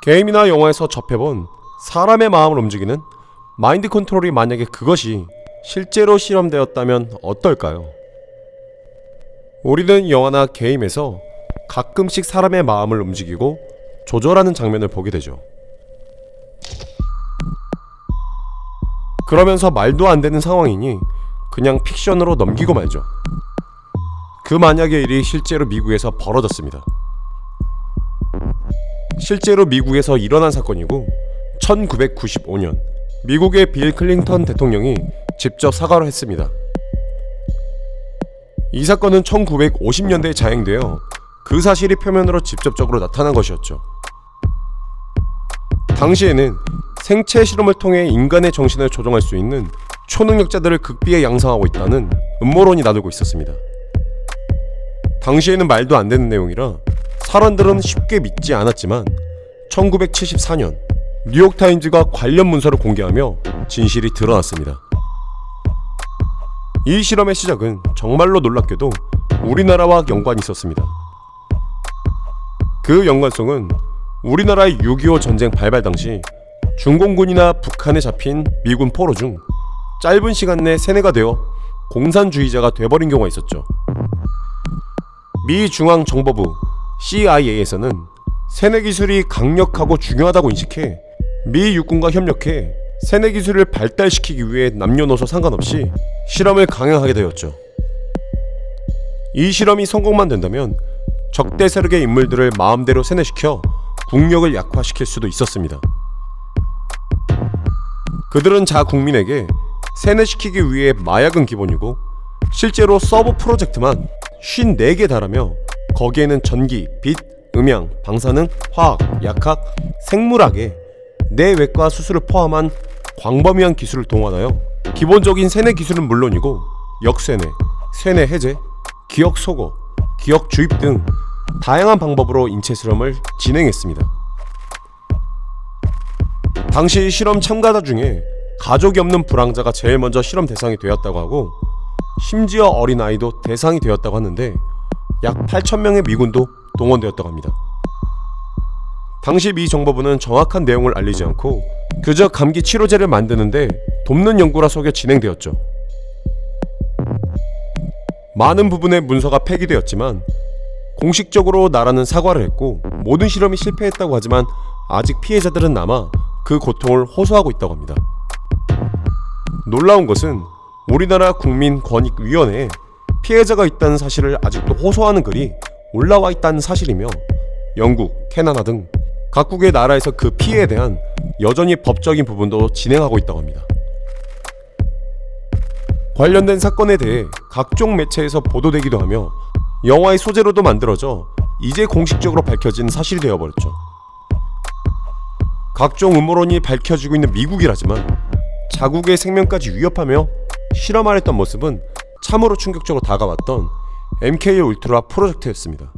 게임이나 영화에서 접해본 사람의 마음을 움직이는 마인드 컨트롤이 만약에 그것이 실제로 실험되었다면 어떨까요? 우리는 영화나 게임에서 가끔씩 사람의 마음을 움직이고 조절하는 장면을 보게 되죠. 그러면서 말도 안 되는 상황이니 그냥 픽션으로 넘기고 말죠. 그 만약의 일이 실제로 미국에서 벌어졌습니다. 실제로 미국에서 일어난 사건이고 1995년 미국의 빌 클린턴 대통령이 직접 사과를 했습니다. 이 사건은 1950년대에 자행되어 그 사실이 표면으로 직접적으로 나타난 것이었죠. 당시에는 생체 실험을 통해 인간의 정신을 조종할 수 있는 초능력자들을 극비에 양성하고 있다는 음모론이 나돌고 있었습니다. 당시에는 말도 안 되는 내용이라 사람들은 쉽게 믿지 않았지만 1974년 뉴욕타임즈가 관련 문서를 공개하며 진실이 드러났습니다. 이 실험의 시작은 정말로 놀랍게도 우리나라와 연관이 있었습니다. 그 연관성은 우리나라의 6.25 전쟁 발발 당시 중공군이나 북한에 잡힌 미군 포로 중 짧은 시간 내 세뇌가 되어 공산주의자가 돼버린 경우가 있었죠. 미 중앙정보부 CIA에서는 세뇌 기술이 강력하고 중요하다고 인식해 미 육군과 협력해 세뇌 기술을 발달시키기 위해 남녀노소 상관없이 실험을 강행하게 되었죠. 이 실험이 성공만 된다면 적대 세력의 인물들을 마음대로 세뇌시켜 국력을 약화시킬 수도 있었습니다. 그들은 자국민에게 세뇌시키기 위해 마약은 기본이고 실제로 서브 프로젝트만 54개 달하며 거기에는 전기, 빛, 음향, 방사능, 화학, 약학, 생물학의 뇌외과 수술을 포함한 광범위한 기술을 동원하여 기본적인 세뇌 기술은 물론이고 역세뇌, 세뇌 해제, 기억 소거, 기억 주입 등 다양한 방법으로 인체 실험을 진행했습니다. 당시 실험 참가자 중에 가족이 없는 불황자가 제일 먼저 실험 대상이 되었다고 하고 심지어 어린아이도 대상이 되었다고 하는데 약 8,000명의 미군도 동원되었다고 합니다. 당시 미 정보부는 정확한 내용을 알리지 않고 그저 감기 치료제를 만드는데 돕는 연구라 속여 진행되었죠. 많은 부분의 문서가 폐기되었지만 공식적으로 나라는 사과를 했고 모든 실험이 실패했다고 하지만 아직 피해자들은 남아 그 고통을 호소하고 있다고 합니다. 놀라운 것은 우리나라 국민권익위원회에 피해자가 있다는 사실을 아직도 호소하는 글이 올라와 있다는 사실이며 영국, 캐나다 등 각국의 나라에서 그 피해에 대한 여전히 법적인 부분도 진행하고 있다고 합니다. 관련된 사건에 대해 각종 매체에서 보도되기도 하며 영화의 소재로도 만들어져 이제 공식적으로 밝혀진 사실이 되어버렸죠. 각종 음모론이 밝혀지고 있는 미국이라지만 자국의 생명까지 위협하며 실험하려 했던 모습은 참으로 충격적으로 다가왔던 MK울트라 프로젝트였습니다.